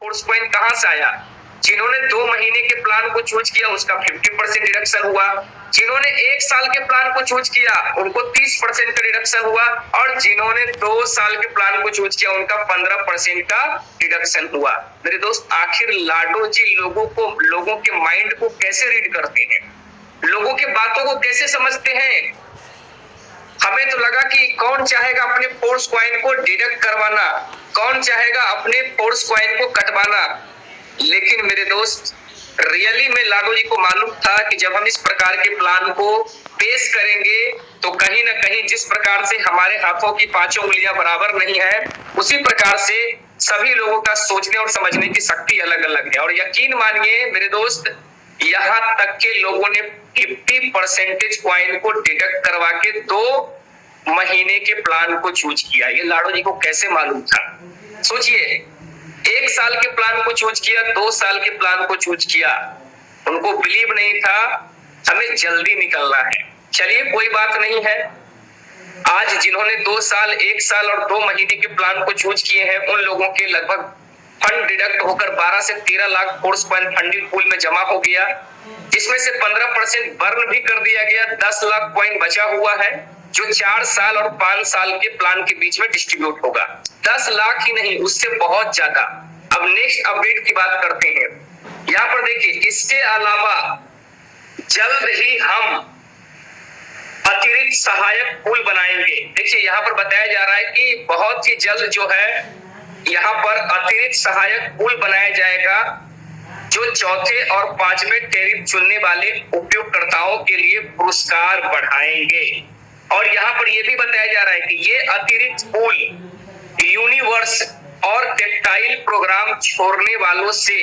Force coin कहां से आया? जिन्होंने 2 महीने के प्लान को चूज किया उसका 50% डिडक्शन हुआ, जिन्होंने 1 साल के प्लान को चूज किया उनको 30% का डिडक्शन हुआ, और जिन्होंने 2 साल के प्लान को चूज किया उनका 15% का डिडक्शन हुआ। मेरे दोस्त, आखिर लाडो जी लोगों के माइंड को कैसे रीड करते हैं, लोगों की बातों को कैसे समझते हैं? हमें तो लगा कि कौन चाहेगा अपने फोर्स कॉइन को डिडक्ट करवाना, कौन चाहेगा अपने फोर्स कॉइन को कटवाना। लेकिन मेरे दोस्त, रियली में लाडो जी को मालूम था कि जब हम इस प्रकार के प्लान को पेश करेंगे तो कहीं ना कहीं जिस प्रकार से हमारे हाथों की 5 उंगलियां बराबर नहीं है, उसी प्रकार से सभी लोगों का सोचने और समझने की शक्ति अलग अलग है। और यकीन मानिए मेरे दोस्त, यहाँ तक के लोगों ने 50% कॉइन को डिडक्ट करवा के 2 महीने के प्लान को चूज किया। ये लाडो जी को कैसे मालूम था? सोचिए, 1 साल के प्लान को चूज किया, 2 साल के प्लान को चूज किया, उनको बिलीव नहीं था हमें जल्दी निकलना है। चलिए कोई बात नहीं है, आज जिन्होंने 2 साल, 1 साल और 2 महीने के प्लान को चूज किए हैं उन लोगों के लगभग फंड डिडक्ट होकर 12 से 13 lakh force coin funding pool में जमा हो गया, जिसमें से 15% बर्न भी कर दिया गया। 10 लाख कॉइन बचा हुआ है जो 4 साल और 5 साल के प्लान के बीच में डिस्ट्रीब्यूट होगा। 10 लाख ही नहीं, उससे बहुत ज्यादा। अब नेक्स्ट अपडेट की बात करते हैं। यहाँ पर देखिए, इसके अलावा जल्द ही हम अतिरिक्त सहायक पूल बनाएंगे। देखिए यहाँ पर बताया जा रहा है कि बहुत ही जल्द जो है यहाँ पर अतिरिक्त सहायक पूल बनाया जाएगा जो चौथे और 5वें टैरिफ चुनने वाले उपयोगकर्ताओं के लिए पुरस्कार बढ़ाएंगे। और यहाँ पर यह भी बताया जा रहा है कि ये अतिरिक्त पूल यूनिवर्स और टेक्टाइल प्रोग्राम छोड़ने वालों से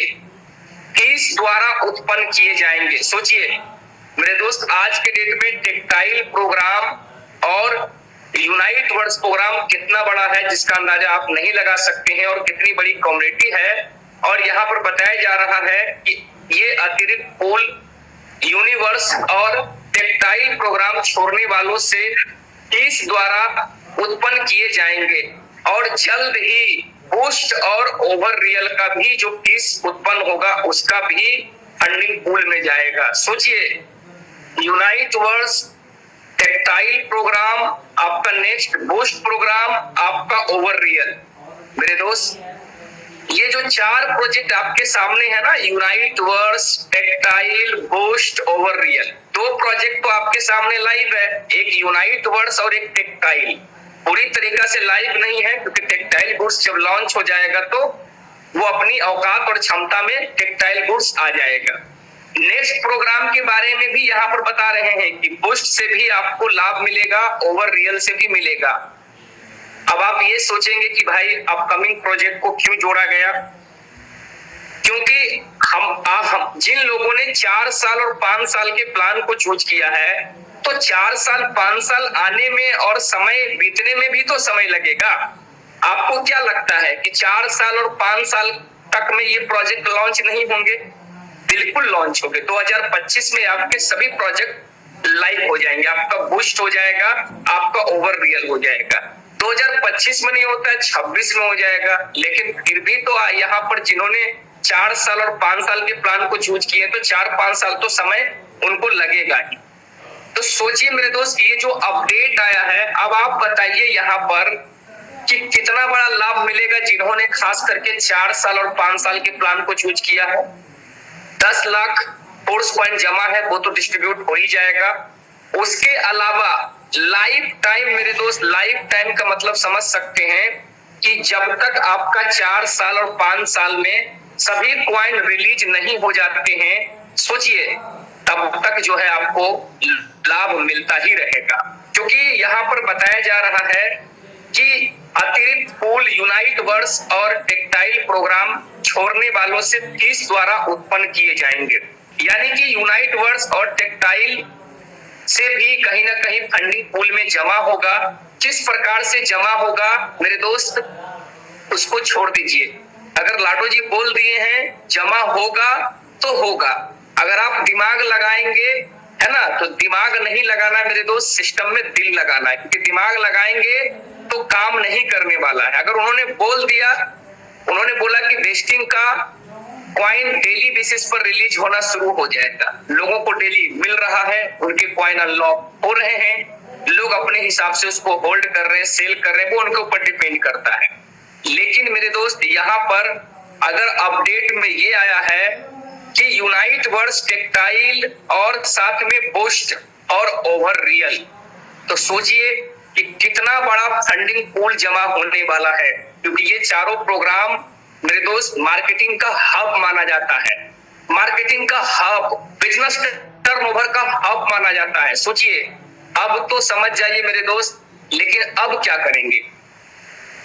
किस द्वारा उत्पन्न किए जाएंगे। सोचिए मेरे दोस्त, आज के डेट में टेक्टाइल प्रोग्राम और यूनाइट वर्ड्स प्रोग्राम कितना बड़ा है जिसका अंदाजा आप नहीं लगा सकते हैं, और कितनी बड़ी कम्युनिटी है। और यहाँ पर बताया जा रहा है कि ये अतिरिक्त पूल यूनिवर्स और टेक्टाइल प्रोग्राम छोड़ने वालों से किस द्वारा उत्पन्न किए जाएंगे, और जल्द ही बूस्ट और ओवर रियल का भी जो फीस उत्पन्न होगा उसका भी फंडिंग पूल में जाएगा। सोचिए, यूनाइट वर्ड्स, टेक्टाइल प्रोग्राम, आपका नेक्स्ट बूस्ट प्रोग्राम, आपका ओवर रियल। मेरे दोस्त, ये जो 4 प्रोजेक्ट आपके सामने है ना, unite words, tactile, boost, over real, 2 project तो आपके सामने लाइव है, एक यूनाइट वर्ड्स और एक टेक्टाइल। पूरी तरीका से लाइव नहीं है क्योंकि टेक्टाइल गुड्स जब लॉन्च हो जाएगा तो वो अपनी औकात और क्षमता में टेक्टाइल गुड्स आ जाएगा। नेक्स्ट प्रोग्राम के बारे में भी यहाँ पर बता रहे हैं कि बूस्ट से भी आपको लाभ मिलेगा, ओवर रियल से भी मिलेगा। अब आप ये सोचेंगे कि भाई अपकमिंग प्रोजेक्ट को क्यों जोड़ा गया, क्योंकि हम जिन लोगों ने 4 साल और 5 साल के प्लान को चूज किया है, तो 4 साल 5 साल आने में और समय बीतने में भी तो समय लगेगा। आपको क्या लगता है कि 4 साल और 5 साल तक में ये प्रोजेक्ट लॉन्च नहीं होंगे? बिल्कुल लॉन्च होंगे। 2025 में आपके सभी प्रोजेक्ट लाइव हो जाएंगे, आपका बूस्ट हो जाएगा, आपका ओवर रियल हो जाएगा। 2025 में नहीं होता है, 26 में हो जाएगा। लेकिन फिर भी तो यहाँ पर जिन्होंने 4 साल और 5 साल के प्लान को चूज किए तो 4-5 साल तो समय उनको लगेगा ही। तो सोचिए मेरे दोस्त, ये जो अपडेट आया है, अब आप बताइए यहाँ पर कि कितना बड़ा लाभ मिलेगा जिन्होंने खास करके 4 साल और 5 साल के प्लान को चूज किया है। 10 लाख फोर्स कॉइन जमा है, वो तो डिस्ट्रीब्यूट हो ही जाएगा। उसके अलावा लाइफ टाइम, मेरे दोस्त, लाइफ टाइम का मतलब समझ सकते हैं कि जब तक आपका 4 साल और 5 साल में सभी कॉइन रिलीज नहीं हो जाते हैं, सोचिए तब तक जो है आपको लाभ मिलता ही रहेगा। क्योंकि यहाँ पर बताया जा रहा है कि अतिरिक्त पूल यूनाइट वर्ड्स और टेक्टाइल प्रोग्राम छोड़ने वालों से फीस द्वारा उत्पन्न किए जाएंगे। यानी कि यूनाइट वर्ड्स और टेक्टाइल से भी कहीं ना कहीं फंडिंग पूल में जमा होगा। किस प्रकार से जमा होगा मेरे दोस्त, उसको छोड़ दीजिए। अगर लाडो जी बोल दिए हैं जमा होगा तो होगा। अगर आप दिमाग लगाएंगे, है ना, तो दिमाग नहीं लगाना मेरे दोस्त, सिस्टम में दिल लगाना है, क्योंकि दिमाग लगाएंगे तो काम नहीं करने वाला है। अगर उन्होंने बोल दिया, उन्होंने बोला कि वेस्टिंग का कॉइन डेली बेसिस पर रिलीज होना शुरू हो जाएगा। लोगों को डेली मिल रहा है, उनके कॉइन अनलॉक हो रहे हैं, लोग अपने हिसाब से उसको होल्ड कर रहे हैं, सेल कर रहे हैं, वो उनके ऊपर डिपेंड करता है। लेकिन मेरे दोस्त यहाँ पर अगर अपडेट में ये आया है कि यूनाइट वर्ड्स टेक्टाइल और साथ में बूस्ट और ओवर रियल, तो सोचिए कि कितना बड़ा फंडिंग पूल जमा होने वाला है, क्योंकि ये चारों प्रोग्राम मेरे दोस्त मार्केटिंग का हब माना जाता है, मार्केटिंग का हब, बिजनेस टर्नओवर का हब माना जाता है। सोचिए, अब तो समझ जाइए मेरे दोस्त, लेकिन अब क्या करेंगे?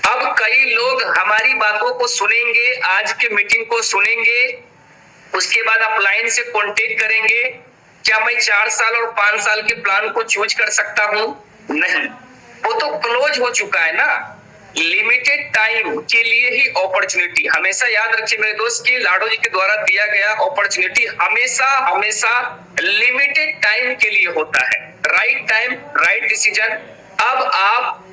अब कई लोग हमारी बातों को सुनेंगे, आज के मीटिंग को सुनेंगे, उसके बाद अपलाइन से कांटेक्ट करेंगे, क्या मैं 4 साल और 5 साल के प्लान को चूज कर सकता हूं? नहीं, वो तो क्लोज हो चुका है ना। लिमिटेड टाइम के लिए ही अपॉर्चुनिटी, हमेशा याद रखिए मेरे दोस्त कि लाडो जी के द्वारा दिया गया अपॉर्चुनिटी हमेशा हमेशा लिमिटेड टाइम के लिए होता है। Right time right decision. अब आप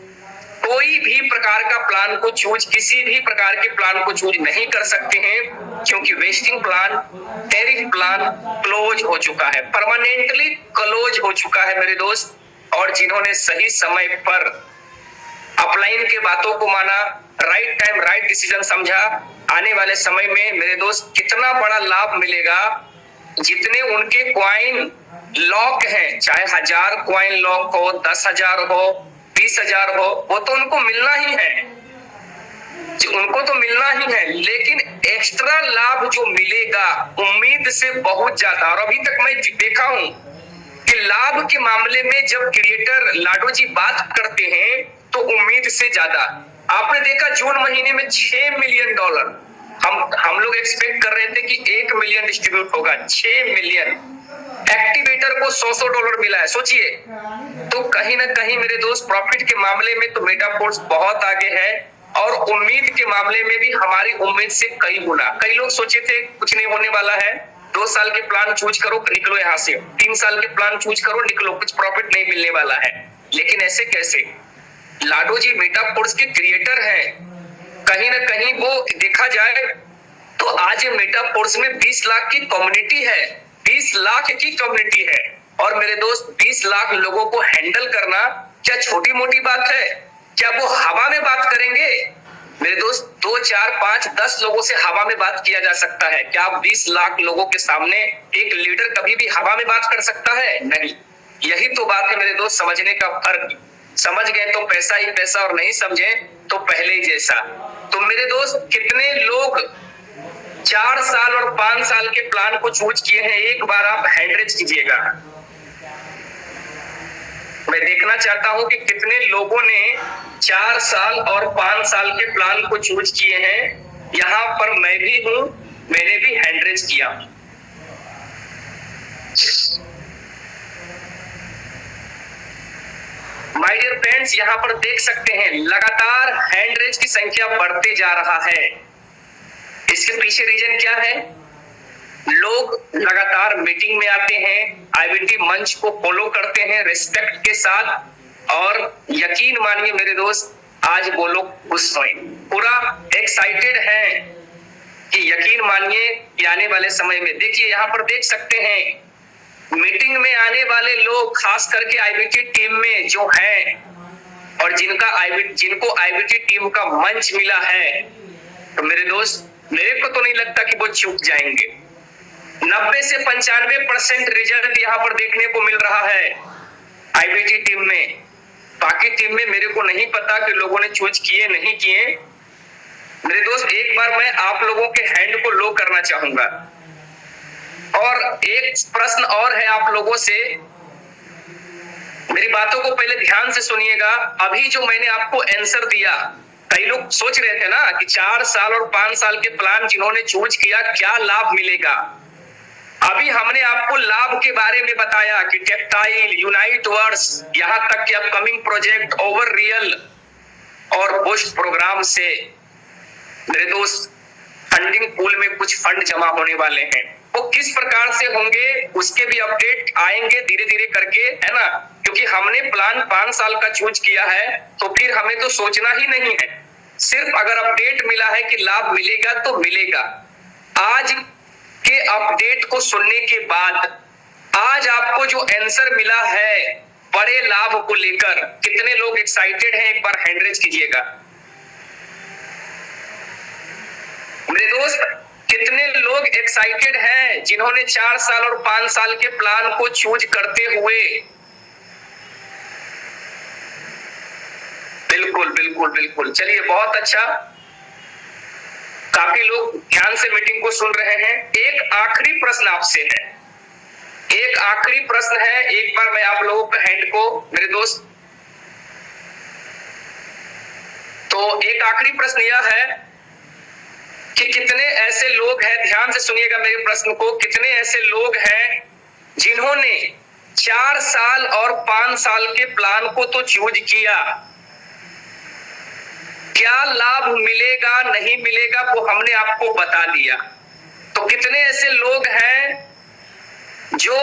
कोई भी प्रकार का प्लान को चूज, किसी भी प्रकार के प्लान को चूज नहीं कर सकते हैं, क्योंकि wasting plan, tariff plan close हो चुका है, परमानेंटली क्लोज हो चुका है मेरे दोस्त। और जिन्होंने सही समय पर अपलाइन के बातों को माना, राइट टाइम राइट डिसीजन समझा, आने वाले समय में मेरे दोस्त कितना बड़ा लाभ मिलेगा। जितने उनके कॉइन लॉक हैं, चाहे 1000 कॉइन लॉक हो, 10,000 हो, 20,000 हो, वो तो उनको मिलना ही है, उनको तो मिलना ही है। लेकिन एक्स्ट्रा लाभ जो मिलेगा उम्मीद से बहुत ज्यादा, और अभी तक मैं देखा हूं कि लाभ के मामले में जब क्रिएटर लाडो जी बात करते हैं तो उम्मीद से ज्यादा। आपने देखा जून महीने में $6 मिलियन हम लोग एक्सपेक्ट कर रहे थे कि 1 मिलियन डिस्ट्रीब्यूट होगा, 6 मिलियन। एक्टिवेटर को $100 मिला है, सोचिए। तो कहीं ना कहीं मेरे दोस्त प्रॉफिट के मामले में तो मेटाफोर्स बहुत आगे है, और उम्मीद के मामले में भी हमारी उम्मीद से कई गुना। कई लोग सोचे थे कुछ नहीं होने वाला है, 2 साल के प्लान चूज करो निकलो यहाँ से, 3 साल के प्लान चूज करो निकलो, कुछ प्रॉफिट नहीं मिलने वाला है। लेकिन ऐसे कैसे? लाडो जी मेटाफोर्स के क्रिएटर हैं, कहीं ना कहीं वो देखा जाए तो आज मेटाफोर्स में 20 लाख की कम्युनिटी है, 20 लाख की कम्युनिटी है। और मेरे दोस्त 20 लाख लोगों को हैंडल करना क्या छोटी मोटी बात है? क्या वो हवा में बात करेंगे? मेरे दोस्त 2, 4, 5, 10 लोगों से हवा में बात किया जा सकता है, क्या 20 लाख लोगों के सामने एक लीडर कभी भी हवा में बात कर सकता है? नहीं। यही तो बात है मेरे दोस्त, समझने का फर्क। समझ गए तो पैसा ही पैसा, और नहीं समझे तो पहले ही जैसा। तो मेरे दोस्त कितने लोग 4 साल और 5 साल के प्लान को चूज किए हैं? एक बार आप हैंड रेज कीजिएगा। मैं देखना चाहता हूं कि कितने लोगों ने 4 साल और 5 साल के प्लान को चूज किए हैं। यहां पर मैं भी हूं, मैंने भी हैंड रेज किया। माय डियर फ्रेंड्स, यहां पर देख सकते हैं लगातार हैंड रेज की संख्या बढ़ते जा रहा है। इसके पीछे रीजन क्या है? लोग लगातार मीटिंग में आते हैं, आईबीटी मंच को फॉलो करते हैं रिस्पेक्ट के साथ, और यकीन मानिए मेरे दोस्त आज वो लोग खुश हुए, पूरा एक्साइटेड हैं कि यकीन मानिए कि आने वाले समय में, देखिए यहाँ पर देख सकते हैं मीटिंग में आने वाले लोग, खास करके आईबीटी टीम में जो हैं और जिनको आईबीटी टीम का मंच मिला है, तो मेरे दोस्त मेरे को तो नहीं लगता कि वो चूक जाएंगे। 90 से 95% रिजल्ट यहाँ पर देखने को मिल रहा है आईबीटी टीम में। बाकी टीम में मेरे को नहीं पता कि लोगों ने चूज किए नहीं किए। मेरे दोस्त एक बार मैं आप लोगों के हैंड को लो करना चाहूंगा, और एक प्रश्न और है आप लोगों से, मेरी बातों को पहले ध्यान से सुनिएगा। अभी जो मैंने आपको आंसर दिया, कई लोग सोच रहे थे ना कि 4 साल और 5 साल के प्लान जिन्होंने चूज किया क्या लाभ मिलेगा। अभी हमने आपको लाभ के बारे में बताया कि टेक्टाइल, यूनाइट वर्ड्स, यहां तक कि अपकमिंग प्रोजेक्ट ओवर रियल और बूस्ट प्रोग्राम से मेरे दोस्त फंडिंग पूल में कुछ फंड जमा होने वाले हैं। वो किस प्रकार से होंगे उसके भी अपडेट आएंगे धीरे धीरे करके, है ना, क्योंकि हमने प्लान 5 साल का चूज किया है, तो फिर हमें तो सोचना ही नहीं है, सिर्फ अगर अपडेट मिला है कि लाभ मिलेगा तो मिलेगा। आज के अपडेट को सुनने के बाद आज आपको जो आंसर मिला है बड़े लाभ को लेकर, कितने लोग एक्साइटेड हैं? एक बार हैंड रेज कीजिएगा। मेरे दोस्त, कितने लोग एक्साइटेड हैं जिन्होंने 4 साल और 5 साल के प्लान को चूज करते हुए? बिल्कुल बिल्कुल बिल्कुल, चलिए बहुत अच्छा, काफी लोग ध्यान से मीटिंग को सुन रहे हैं। एक आखिरी प्रश्न आपसे है, एक आखिरी प्रश्न है। एक बार मैं आप लोगों के हैंड को, मेरे दोस्त, तो एक आखिरी प्रश्न यह है कि कितने ऐसे लोग हैं, ध्यान से सुनिएगा मेरे प्रश्न को, कितने ऐसे लोग हैं जिन्होंने 4 साल और 5 साल के प्लान को तो चूज किया, क्या लाभ मिलेगा नहीं मिलेगा वो हमने आपको बता दिया। तो कितने ऐसे लोग हैं जो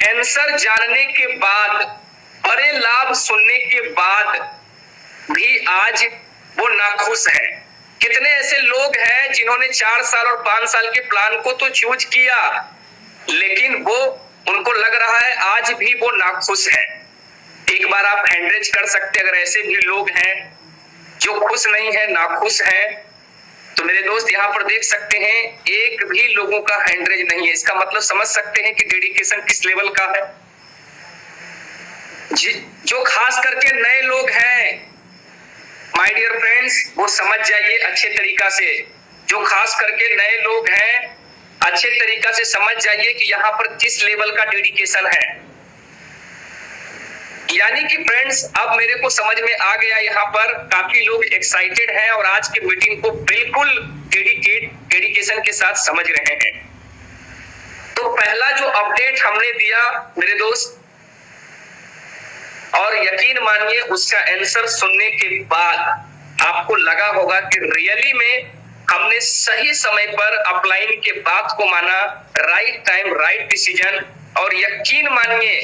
आंसर जानने के बाद, बड़े लाभ सुनने के बाद भी आज वो नाखुश है? कितने ऐसे लोग हैं जिन्होंने 4 साल और 5 साल के प्लान को तो चूज किया, लेकिन वो, उनको लग रहा है आज भी वो नाखुश है? एक बार आप हैंड रेज कर सकते हैं अगर ऐसे भी लोग हैं जो खुश नहीं है, नाखुश है। तो मेरे दोस्त यहाँ पर देख सकते हैं एक भी लोगों का हैंड रेज नहीं है। इसका मतलब समझ सकते हैं कि डेडिकेशन किस लेवल का है। जो खास करके नए लोग हैं माय डियर फ्रेंड्स, वो समझ जाइए अच्छे तरीका से। जो खास करके नए लोग हैं अच्छे तरीका से समझ जाइए कि यहाँ पर किस लेवल का डेडिकेशन है। यानी कि फ्रेंड्स अब मेरे को समझ में आ गया, यहाँ पर काफी लोग एक्साइटेड हैं और आज की मीटिंग को बिल्कुल डेडिकेशन के साथ समझ रहे हैं। तो पहला जो अपडेट हमने दिया मेरे दोस्त, और यकीन मानिए उसका आंसर सुनने के बाद आपको लगा होगा कि रियली में हमने सही समय पर अपलाइन के बात को माना, राइट टाइम राइट डिसीजन। और यकीन मानिए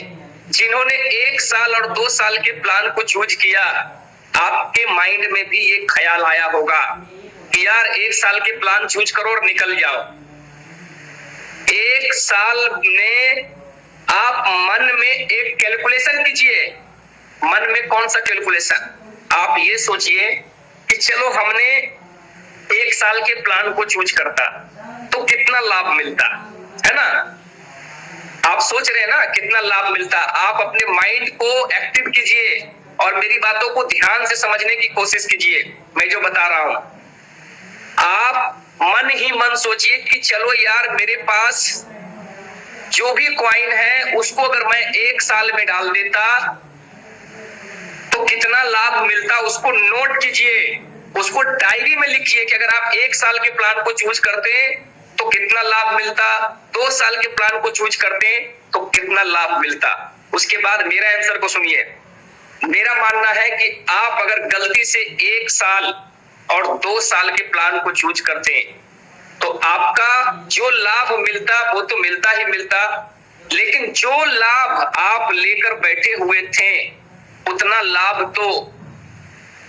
जिन्होंने 1 साल और 2 साल के प्लान को चूज किया, आपके माइंड में भी एक ख्याल आया होगा कि यार 1 साल के प्लान चूज करो और निकल जाओ। 1 साल में आप मन में एक कैलकुलेशन कीजिए। मन में कौन सा कैलकुलेशन? आप ये सोचिए कि चलो हमने 1 साल के प्लान को चूज करता तो कितना लाभ मिलता, है ना? आप सोच रहे हैं ना कितना लाभ मिलता। आप अपने माइंड को एक्टिव कीजिए और मेरी बातों को ध्यान से समझने की कोशिश कीजिए। मैं जो बता रहा हूं, आप मन ही मन सोचिए कि चलो यार मेरे पास जो भी कॉइन है उसको अगर मैं 1 साल में डाल देता तो कितना लाभ मिलता, उसको नोट कीजिए, उसको डायरी में लिखिए कि अगर आप 1 साल के प्लान को चूज करते तो कितना लाभ मिलता, 2 साल के प्लान को चूज करते तो कितना लाभ मिलता। उसके बाद मेरा आंसर को सुनिए। मेरा मानना है कि आप अगर गलती से 1 साल और 2 साल के प्लान को चूज करते तो आपका जो लाभ मिलता वो तो मिलता ही मिलता, लेकिन जो लाभ आप लेकर बैठे हुए थे उतना लाभ तो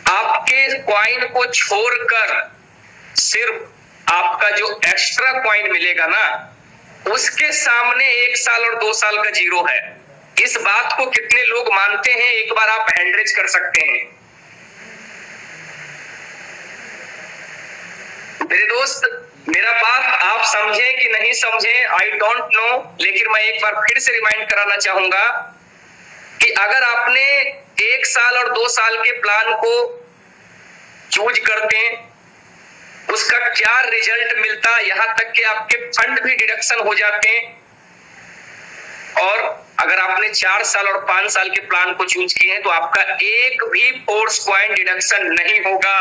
आपके कॉइन को छोड़कर सिर्फ आपका जो एक्स्ट्रा कॉइन मिलेगा ना उसके सामने 1 साल और 2 साल का जीरो है। इस बात को कितने लोग मानते हैं? एक बार आप हैंड रेज कर सकते हैं। मेरे दोस्त, मेरा बात आप समझे कि नहीं समझे आई डोंट नो, लेकिन मैं एक बार फिर से रिमाइंड कराना चाहूंगा कि अगर आपने 1 साल और 2 साल के प्लान को चूज करते उसका क्या रिजल्ट मिलता, यहां तक कि आपके फंड भी डिडक्शन हो जाते हैं। और अगर आपने 4 साल और 5 साल के प्लान को चूज किए हैं तो आपका एक भी फोर्स कॉइन डिडक्शन नहीं होगा।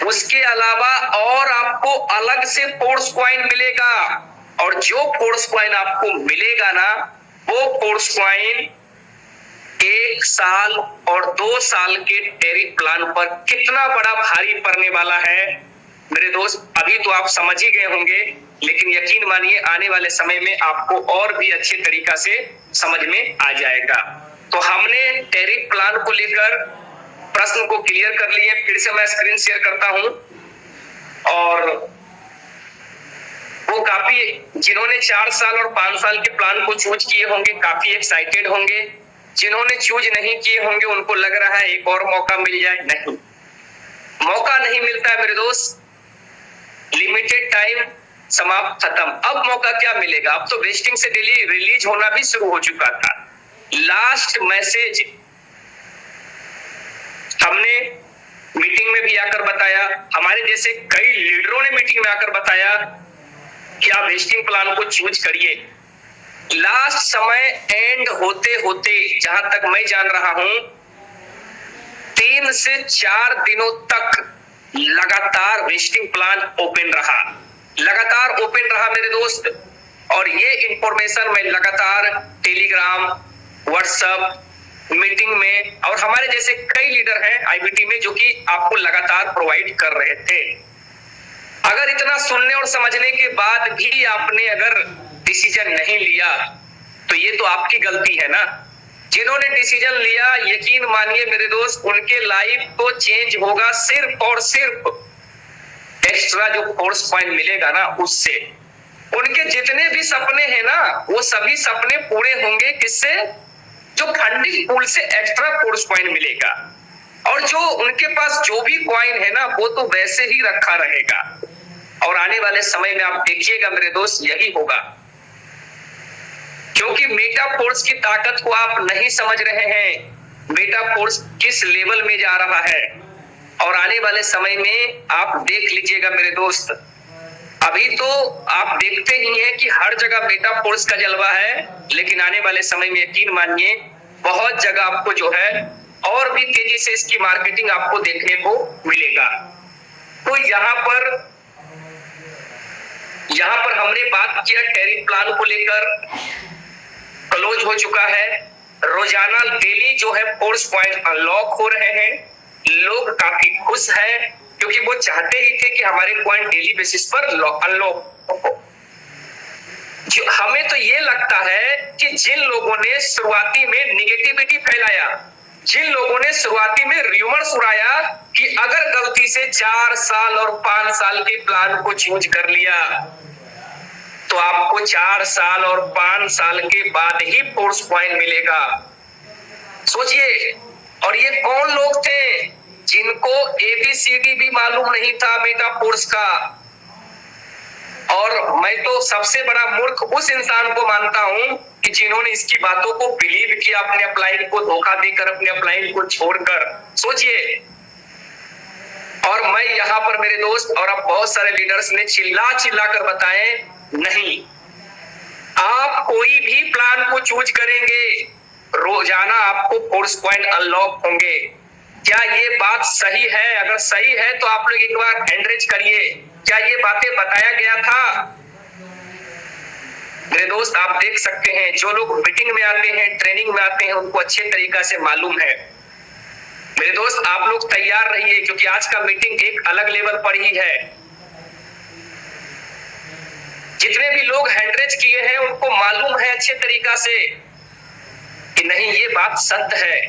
उसके अलावा और आपको अलग से फोर्स कॉइन मिलेगा, और जो फोर्स कॉइन आपको मिलेगा ना वो फोर्स कॉइन 1 साल और 2 साल के टैरिफ प्लान पर कितना बड़ा भारी पड़ने वाला है मेरे दोस्त, अभी तो आप समझ ही गए होंगे, लेकिन यकीन मानिए आने वाले समय में आपको और भी अच्छे तरीका से समझ में आ जाएगा। तो हमने टैरिफ प्लान को लेकर प्रश्न को क्लियर कर लिए। फिर से मैं स्क्रीन शेयर करता हूं और वो काफी जिन्होंने 4 साल और 5 साल के प्लान को चूज किए होंगे काफी एक्साइटेड होंगे। जिन्होंने चूज नहीं किए होंगे उनको लग रहा है एक और मौका मिल जाए। नहीं, मौका नहीं मिलता है मेरे दोस्त। लिमिटेड टाइम समाप्त, खत्म। अब मौका क्या मिलेगा? अब तो वेस्टिंग से डेली रिलीज होना भी शुरू हो चुका था। लास्ट मैसेज हमने मीटिंग में भी आकर बताया, हमारे जैसे कई लीडरों ने मीटिंग में आकर बताया कि आप वेस्टिंग प्लान को चूज करिए। लास्ट समय एंड होते होते जहां तक मैं जान रहा हूं 3 से 4 दिनों तक लगातार वेस्टिंग प्लान ओपन रहा, लगातार ओपन रहा मेरे दोस्त। और ये इंफॉर्मेशन मैं लगातार टेलीग्राम, व्हाट्सएप, मीटिंग में और हमारे जैसे कई लीडर हैं आईबीटी में जो कि आपको लगातार प्रोवाइड कर रहे थे। अगर इतना सुनने और समझने के बाद भी आपने अगर डिसीजन नहीं लिया तो ये तो आपकी गलती है ना। जिन्होंने डिसीजन लिया यकीन मानिए मेरे दोस्त उनके लाइफ तो चेंज होगा सिर्फ और सिर्फ एक्स्ट्रा जो फोर्स पॉइंट मिलेगा ना उससे। उनके जितने भी सपने हैं ना वो सभी सपने पूरे होंगे। किससे? जो फंडिंग पूल से एक्स्ट्रा फोर्स पॉइंट मिलेगा। और जो उनके पास जो भी कॉइन है ना वो तो वैसे ही रखा रहेगा। और आने वाले समय में आप देखिएगा मेरे दोस्त यही होगा, क्योंकि मेटा फोर्स की ताकत को आप नहीं समझ रहे हैं। मेटा फोर्स किस लेवल में जा रहा है और आने वाले समय में आप देख लीजिएगा मेरे दोस्त। अभी तो आप देखते ही हैं कि हर जगह मेटा फोर्स का जलवा है, लेकिन आने वाले समय में यकीन मानिए बहुत जगह आपको जो है और भी तेजी से इसकी मार्केटिंग आपको देखने को मिलेगा। तो यहाँ पर हमने बात किया टैरिफ प्लान को लेकर, क्लोज हो चुका है। रोजाना डेली जो है फोर्स पॉइंट अनलॉक हो रहे हैं। लोग काफी खुश हैं क्योंकि वो चाहते ही थे कि हमारे पॉइंट डेली बेसिस पर अनलॉक हो। हमें तो ये लगता है कि जिन लोगों ने शुरुआती में निगेटिविटी फैलाया, जिन लोगों ने शुरुआती में र्यूमर्स उड़ाया कि अगर गलती से 4 साल और 5 साल के प्लान को चूज कर लिया तो आपको 4 साल और 5 साल के बाद ही फोर्स पॉइंट मिलेगा। सोचिए, और ये कौन लोग थे जिनको एबीसीडी भी मालूम नहीं था मेटा फोर्स का। और मैं तो सबसे बड़ा मूर्ख उस इंसान को मानता हूं कि जिन्होंने इसकी बातों को बिलीव किया, अपने अपलाइन को धोखा देकर, अपने अपलाइन को छोड़कर। सोचिए, और मैं यहाँ पर मेरे दोस्त और अब बहुत सारे लीडर्स ने चिल्ला चिल्ला कर बताए नहीं, आप कोई भी प्लान को चूज करेंगे रोजाना आपको फोर्स पॉइंट अनलॉक होंगे। क्या ये बात सही है? अगर सही है तो आप लोग एक बार हैंड रेज करिए। क्या ये बातें बताया गया था? मेरे दोस्त आप देख सकते हैं जो लोग मीटिंग में आते हैं, ट्रेनिंग में आते हैं, उनको अच्छे तरीका से मालूम है। मेरे दोस्त आप लोग तैयार रहिए क्योंकि आज का मीटिंग एक अलग लेवल पर ही है। जितने भी लोग हैंडरेज किए हैं उनको मालूम है अच्छे तरीका से कि नहीं ये बात सत्य है।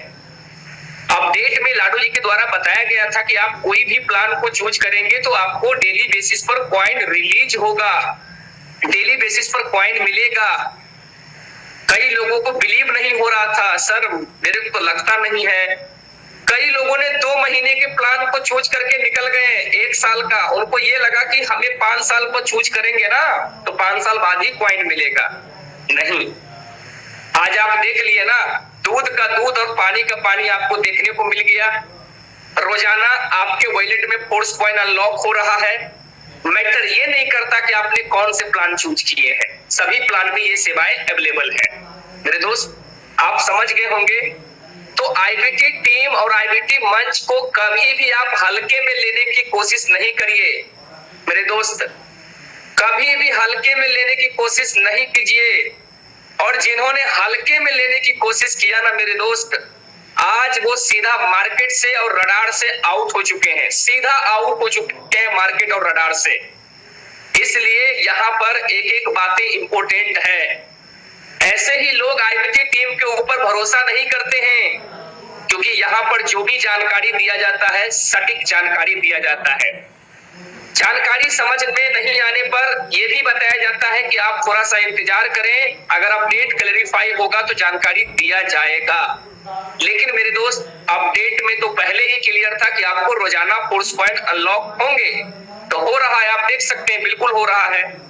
अपडेट में लाडू जी के द्वारा बताया गया था कि आप कोई भी प्लान को चूज करेंगे तो आपको डेली बेसिस पर कॉइन रिलीज होगा, डेली बेसिस पर कॉइन मिलेगा। कई लोगों को बिलीव नहीं हो रहा था, सर मेरे को तो लगता नहीं है। कई लोगों ने 2 महीने के प्लान को चूज करके निकल गए 1 साल का। उनको ये लगा कि हमें 5 साल को चूज करेंगे ना तो 5 साल बाद ही कॉइन मिलेगा। नहीं, आज आप देख लिए ना, दूध का दूध और पानी का पानी आपको देखने को मिल गया। रोजाना आपके वॉलेट में फोर्स पॉइंट अनलॉक हो रहा है। मैटर ये नहीं करता कि आपने कौन से प्लान चूज किए हैं, सभी प्लान में ये सेवाएं अवेलेबल है। मेरे दोस्त आप समझ गए होंगे। तो आईबीटी टीम और आईबीटी मंच को कभी भी आप हल्के में लेने की कोशिश नहीं करिए मेरे दोस्त, कभी भी हल्के में लेने की कोशिश नहीं कीजिए। और जिन्होंने हल्के में लेने की कोशिश किया ना मेरे दोस्त, आज वो सीधा मार्केट से और रडार से आउट हो चुके हैं, सीधा आउट हो चुके हैं मार्केट और रडार से। इसलिए यहाँ पर एक एक बातें इंपॉर्टेंट है। ऐसे ही लोग आईबीटी टीम के ऊपर भरोसा नहीं करते हैं क्योंकि यहाँ पर जो भी जानकारी दिया जाता है सटीक जानकारी दिया जाता है। जानकारी समझ में नहीं आने पर यह भी बताया जाता है कि आप थोड़ा सा इंतजार करें, अगर अपडेट क्लैरिफाई होगा तो जानकारी दिया जाएगा। लेकिन मेरे दोस्त, अपडेट में तो पहले ही क्लियर था कि आपको रोजाना फोर्स पॉइंट अनलॉक होंगे, तो हो रहा है, आप देख सकते हैं, बिल्कुल हो रहा है।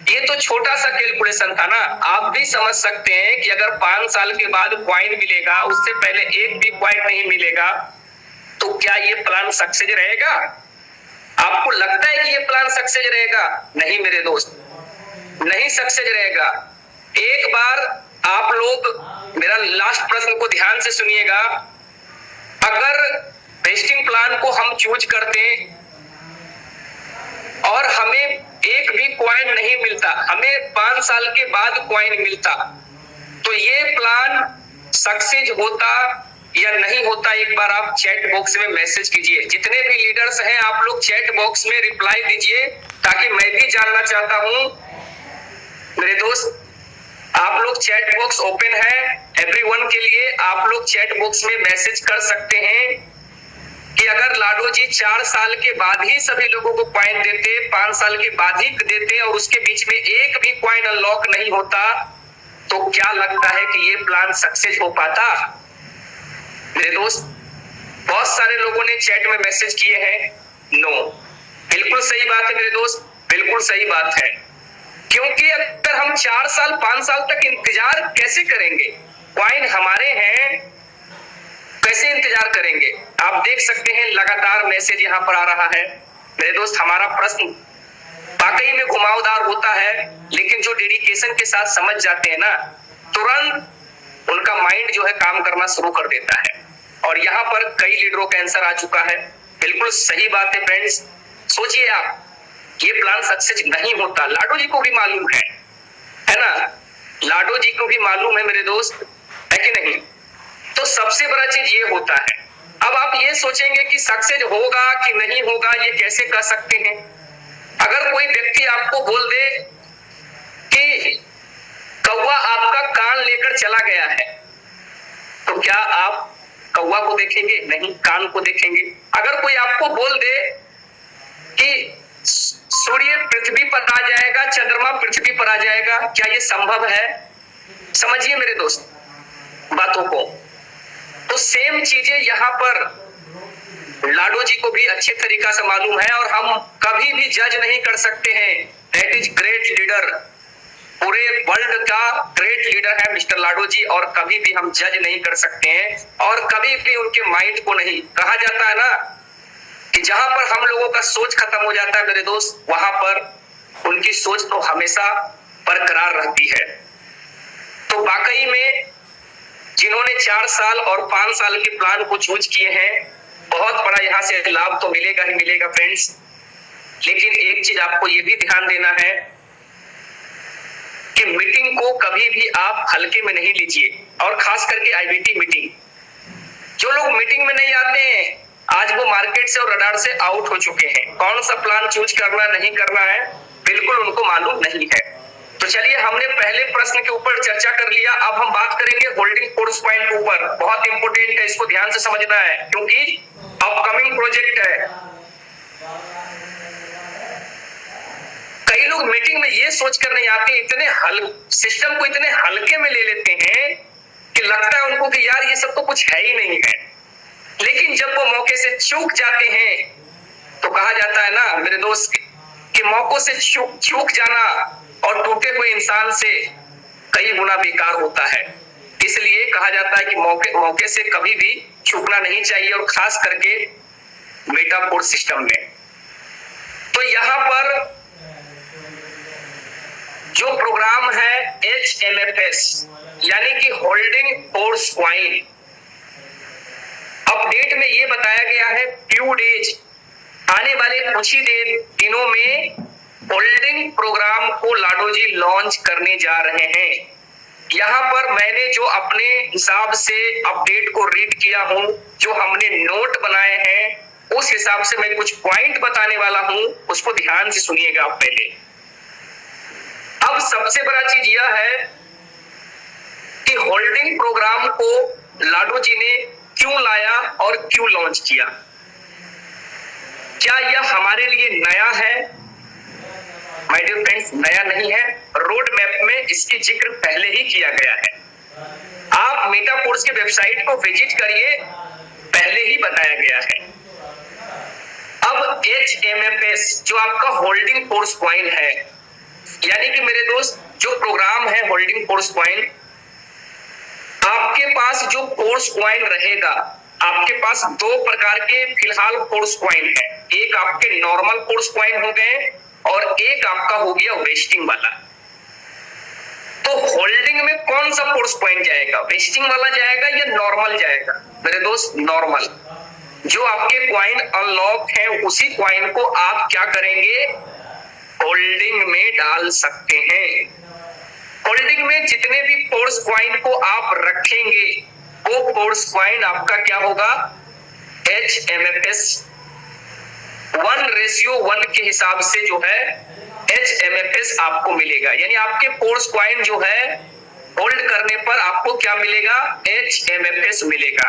ये तो छोटा सा कैलकुलेशन था ना। आप भी समझ सकते हैं कि अगर 5 साल के बाद क्वाइन मिलेगा, उससे पहले एक भी क्वाइन नहीं मिलेगा, तो क्या ये प्लान सक्सेस रहेगा? आपको लगता है कि ये प्लान सक्सेस रहेगा? नहीं मेरे दोस्त, नहीं सक्सेस रहेगा। एक बार आप लोग मेरा लास्ट प्रश्न को ध्यान से सुनिएगा। अगर वेस्टिंग प्लान को हम चूज करते और हमें एक भी क्वाइन नहीं मिलता, हमें 5 साल के बाद क्वाइन मिलता, तो ये प्लान सक्सेस होता या नहीं होता? एक बार आप चैट बॉक्स में मैसेज कीजिए। जितने भी लीडर्स हैं आप लोग चैट बॉक्स में रिप्लाई दीजिए, ताकि मैं भी जानना चाहता हूं। मेरे दोस्त, आप लोग चैट बॉक्स ओपन है एवरीवन के लिए, आप लोग चैट बॉक्स में मैसेज कर सकते हैं कि अगर लाडो जी 4 साल के बाद ही सभी लोगों को क्वाइन देते, 5 साल के बाद ही देते और उसके बीच में एक भी क्वाइन अनलॉक नहीं होता, तो क्या लगता है कि ये प्लान सक्सेस हो पाता? मेरे दोस्त, बहुत सारे लोगों ने चैट में मैसेज किए हैं नो। बिल्कुल सही बात है मेरे दोस्त, बिल्कुल सही बात है। क्योंकि अगर हम 4 साल 5 साल तक इंतजार कैसे करेंगे? क्वाइन हमारे हैं, कैसे इंतजार करेंगे? आप देख सकते हैं लगातार मैसेज यहाँ पर आ रहा है। मेरे दोस्त, हमारा प्रश्न वाकई में घुमावदार होता है, लेकिन जो डेडिकेशन के साथ समझ जाते हैं ना, तुरंत उनका माइंड जो है काम करना शुरू कर देता है। और यहाँ पर कई लीडरों का आंसर आ चुका है। बिल्कुल सही बात है फ्रेंड्स। सोचिए आप, ये प्लान सक्सेस नहीं होता, लाडो जी को भी मालूम है ना? लाडो जी को भी मालूम है मेरे दोस्त, है कि नहीं? तो सबसे बड़ा चीज ये होता है। अब आप ये सोचेंगे कि सक्सेस होगा कि नहीं होगा, ये कैसे कर सकते हैं? अगर कोई व्यक्ति आपको बोल दे कि कौवा आपका कान लेकर चला गया है, तो क्या आप कौवा को देखेंगे? नहीं, कान को देखेंगे। अगर कोई आपको बोल दे कि सूर्य पृथ्वी पर आ जाएगा, चंद्रमा पृथ्वी पर आ जाएगा, क्या ये संभव है? समझिए मेरे दोस्त बातों को। तो सेम चीजें यहाँ पर लाडो जी को भी अच्छे तरीका से मालूम है, और हम कभी भी जज नहीं कर सकते हैं। दैट इज ग्रेट लीडर, पूरे वर्ल्ड का ग्रेट लीडर है मिस्टर लाडो जी, और कभी भी हम जज नहीं कर सकते हैं, और कभी भी उनके माइंड को नहीं। कहा जाता है ना कि जहां पर हम लोगों का सोच खत्म हो जाता है मेरे दोस्त, वहां पर उनकी सोच तो हमेशा बरकरार रहती है। तो वाकई में जिन्होंने 4 साल और 5 साल के प्लान को चूज किए हैं, बहुत बड़ा यहाँ से लाभ तो मिलेगा ही मिलेगा फ्रेंड्स। लेकिन एक चीज आपको ये भी ध्यान देना है कि मीटिंग को कभी भी आप हल्के में नहीं लीजिए, और खास करके आईबीटी मीटिंग। जो लोग मीटिंग में नहीं आते हैं, आज वो मार्केट से और रडार से आउट हो चुके हैं। कौन सा प्लान चूज करना नहीं करना है बिल्कुल उनको मालूम नहीं है। तो चलिए, हमने पहले प्रश्न के ऊपर चर्चा कर लिया, अब हम बात करेंगे होल्डिंग फोर्स पॉइंट के ऊपर। बहुत इंपोर्टेंट है, इसको ध्यान से समझना है, क्योंकि अपकमिंग प्रोजेक्ट है। कई लोग मीटिंग में ये सोच कर नहीं आते, सिस्टम को इतने हल्के में ले लेते हैं कि लगता है उनको कि यार ये सब तो कुछ है ही नहीं है। लेकिन जब वो मौके से चूक जाते हैं, तो कहा जाता है ना मेरे दोस्त कि मौकों से चूक जाना और टूटे हुए इंसान से कई गुना बेकार होता है। इसलिए कहा जाता है कि मौके से कभी भी चूकना नहीं चाहिए, और खास करके मेटाफोर सिस्टम में। तो यहाँ पर जो प्रोग्राम है HMFS, यानी कि होल्डिंग फोर्स क्वाइन, अपडेट में ये बताया गया है फ्यू डेज, आने वाले कुछ ही दिनों में होल्डिंग प्रोग्राम को लाडो जी लॉन्च करने जा रहे हैं। यहाँ पर मैंने जो अपने हिसाब से अपडेट को रीड किया हूं, जो हमने नोट बनाए हैं, उस हिसाब से मैं कुछ पॉइंट बताने वाला हूं, उसको ध्यान से सुनिएगा आप पहले। अब सबसे बड़ा चीज यह है कि होल्डिंग प्रोग्राम को लाडो जी ने क्यों लाया और क्यों लॉन्च किया? क्या यह हमारे लिए नया है? माय डियर फ्रेंड्स, नया नहीं है। रोड मैप में इसकी जिक्र पहले ही किया गया है। आप मेटाफोर्स के वेबसाइट को विजिट करिए, पहले ही बताया गया है। अब HMFS जो आपका होल्डिंग फोर्स कॉइन है, यानी कि मेरे दोस्त जो प्रोग्राम है होल्डिंग फोर्स कॉइन, आपके पास जो फोर्स कॉइन रहेगा, आपके पास दो प्रकार के फिलहाल फोर्स कॉइन है। एक आपके नॉर्मल फोर्स कॉइन हो गए और एक आपका हो गया वेस्टिंग वाला। तो होल्डिंग में कौन सा फोर्स कॉइन जाएगा? वेस्टिंग वाला जाएगा या नॉर्मल जाएगा? मेरे दोस्त नॉर्मल। जो आपके कॉइन अनलॉक है उसी कॉइन को आप क्या करेंगे? होल्डिंग में डाल सकते हैं। होल्डिंग में जितने भी फोर्स कॉइन को आप रखेंगे वो फोर्स कॉइन आपका क्या होगा? HMFS 1:1 के हिसाब से जो है HMFS आपको मिलेगा। यानी आपके फोर्स कॉइन जो है होल्ड करने पर आपको क्या मिलेगा? HMFS मिलेगा।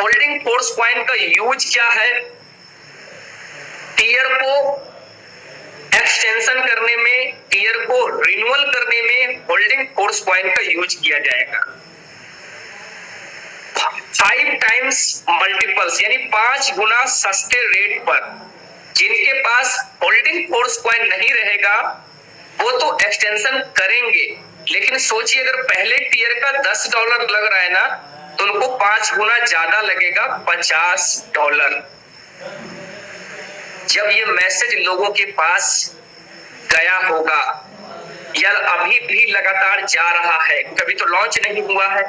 होल्डिंग फोर्स कॉइन का यूज क्या है? टीयर को एक्सटेंशन करने में, टीयर को रिन्यूअल करने में होल्डिंग फोर्स कॉइन का यूज किया जाएगा। 5 टाइम्स मल्टीपल्स यानी 5 गुना सस्ते रेट पर। जिनके पास होल्डिंग फोर्स कॉइन नहीं रहेगा वो तो एक्सटेंशन करेंगे, लेकिन सोचिए अगर पहले टीयर का $10 लग रहा है ना, तो उनको 5 गुना ज्यादा लगेगा, $50। जब ये मैसेज लोगों के पास गया होगा या अभी भी लगातार जा रहा है, कभी तो लॉन्च नहीं हुआ है,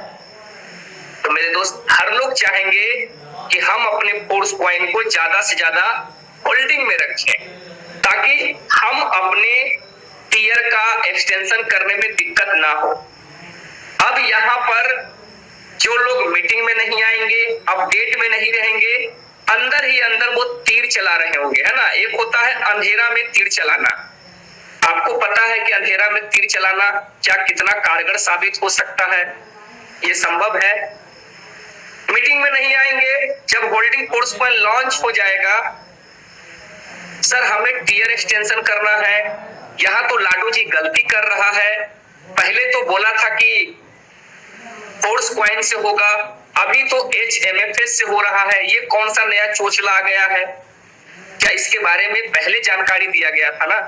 तो मेरे दोस्त हर लोग चाहेंगे कि हम अपने फोर्स कॉइन को ज्यादा से ज्यादा होल्डिंग में रखें ताकि हम अपने टीयर का एक्सटेंशन करने में दिक्कत ना हो। अब यहाँ पर जो लोग मीटिंग में नहीं आएंगे, अपडेट में नहीं रहेंगे, अंदर ही अंदर वो तीर चला रहे होंगे, है ना। एक होता है अंधेरा में तीर चलाना। आपको पता है कि अंधेरा में तीर चलाना क्या कितना कारगर साबित हो सकता है? ये संभव है। मीटिंग में नहीं आएंगे, जब होल्डिंग फोर्स कॉइन लॉन्च हो जाएगा, सर हमें टीयर एक्सटेंशन करना है, यहाँ तो लाडू जी गलती कर रहा है, पहले तो बोला था कि फोर्स कॉइन से होगा, अभी तो HMFS से हो रहा है, ये कौन सा नया चोचला आ गया है? क्या इसके बारे में पहले जानकारी दिया गया था ना?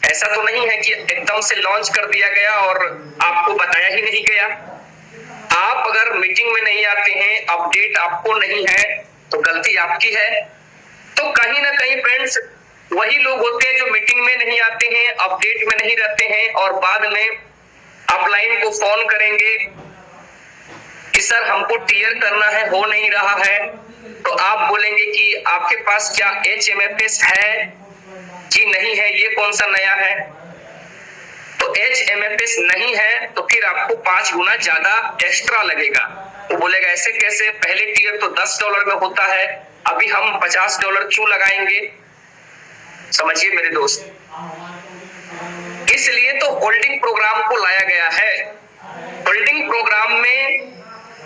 ऐसा तो नहीं है कि एकदम से लॉन्च कर दिया गया और आपको बताया ही नहीं गया। आप अगर मीटिंग में नहीं आते हैं, अपडेट आपको नहीं है, तो गलती आपकी है। तो कहीं ना कहीं फ्रेंड्स वही लोग होते हैं जो मीटिंग में नहीं आते हैं, अपडेट में नहीं रहते हैं और बाद में अपलाइन को फोन करेंगे कि सर हमको टीयर करना है, हो नहीं रहा है। तो आप बोलेंगे कि आपके पास क्या HMFS है? जी नहीं है। ये कौन सा नया है? तो HMFS नहीं है तो फिर आपको 5 गुना ज्यादा एक्स्ट्रा लगेगा। वो बोलेगा ऐसे कैसे, पहले टीयर तो $10 में होता है, अभी हम $50 क्यों लगाएंगे? समझिए मेरे दोस्त, इसलिए तो होल्डिंग प्रोग्राम को लाया गया है। होल्डिंग प्रोग्राम में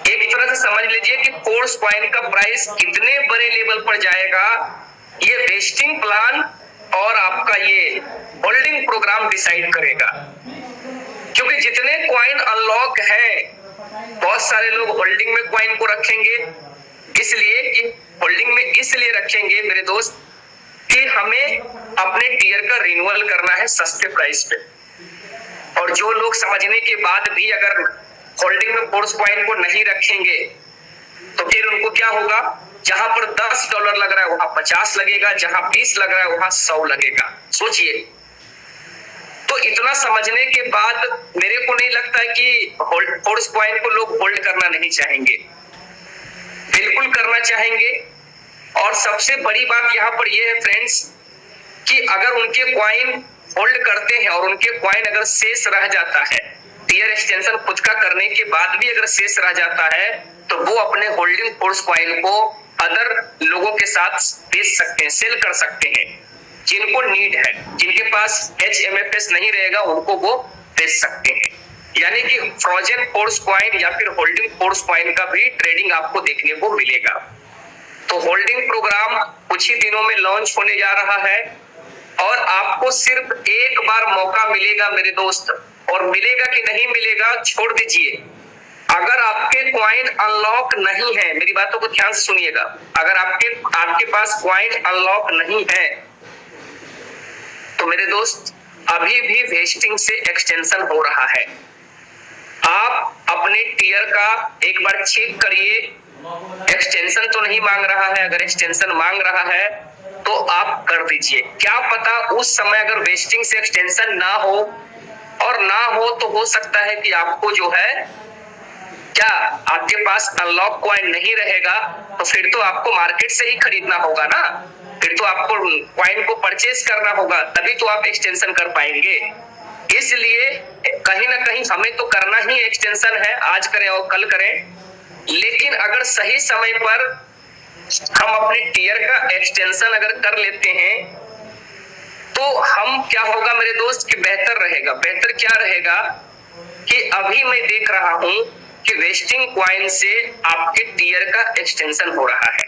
एक तरह से समझ लीजिए कि फोर्स कॉइन का प्राइस कितने बड़े लेवल पर जाएगा, ये वेस्टिंग प्लान और आपका ये होल्डिंग प्रोग्राम डिसाइड करेगा। क्योंकि जितने कॉइन अनलॉक हैं, बहुत सारे लोग होल्डिंग में कॉइन को रखेंगे, इसलिए कि होल्डिंग में इसलिए रखेंगे मेरे दोस्त कि हमें अपने टीयर का रिन्यूअल करना है सस्ते प्राइस पे। और जो लोग समझने के बाद भी अगर होल्डिंग में फोर्स कॉइन को नहीं रखेंगे तो फिर उनको क्या होगा? जहां पर $10 लग रहा है वहां 50 लगेगा, जहां 20 लग रहा है वहां 100 लगेगा। सोचिए। तो इतना समझने के बाद मेरे को नहीं लगता है कि फोर्स कॉइन को लोग होल्ड करना नहीं चाहेंगे, बिल्कुल करना चाहेंगे। और सबसे बड़ी बात यहाँ पर यह है फ्रेंड्स कि अगर उनके कॉइन होल्ड करते हैं और उनके कॉइन अगर शेष रह जाता है, टीयर एक्सटेंशन खुद का करने के बाद भी अगर शेष रह जाता है, तो वो अपने होल्डिंग फोर्स कॉइन को अदर लोगों के साथ बेच सकते हैं, सेल कर सकते हैं। जिनको नीड है, जिनके पास HMFS नहीं रहेगा, उनको वो बेच सकते हैं। यानी कि फ्रोजन फोर्स कॉइन या फिर होल्डिंग फोर्स कॉइन का भी ट्रेडिंग आपको देखने को मिलेगा। तो होल्डिंग प्रोग्राम कुछ ही दिनों में लॉन्च होने जा रहा है और आपको सिर्फ एक बार मौका मिलेगा मेरे दोस्त, और मिलेगा कि नहीं मिलेगा छोड़ दीजिए। अगर आपके कॉइन अनलॉक नहीं है, मेरी बातों को ध्यान से सुनिएगा, अगर आपके पास कॉइन अनलॉक नहीं है तो मेरे दोस्त अभी भी वेस्टिंग से एक्सटेंशन हो रहा है। आप अपने टियर का एक बार चेक करिए, एक्सटेंशन तो नहीं मांग रहा है। अगर एक्सटेंशन मांग रहा है तो आप कर दीजिए। क्या पता उस समय अगर वेस्टिंग से एक्सटेंशन ना हो, और ना हो तो हो सकता है कि आपको जो है क्या आपके पास अनलॉक कॉइन नहीं रहेगा, तो फिर तो आपको मार्केट से ही खरीदना होगा ना, फिर तो आपको कॉइन को परचेज करना होगा, तभी तो आप एक्सटेंशन कर पाएंगे। इसलिए कहीं ना कहीं हमें तो करना ही एक्सटेंशन है, आज करें और कल करें, लेकिन अगर सही समय पर हम अपने टियर का एक्सटेंशन अगर कर लेते हैं तो हम क्या होगा मेरे दोस्त कि बेहतर रहेगा। बेहतर क्या रहेगा कि अभी मैं देख रहा हूं कि वेस्टिंग कॉइन से आपके टियर का एक्सटेंशन हो रहा है।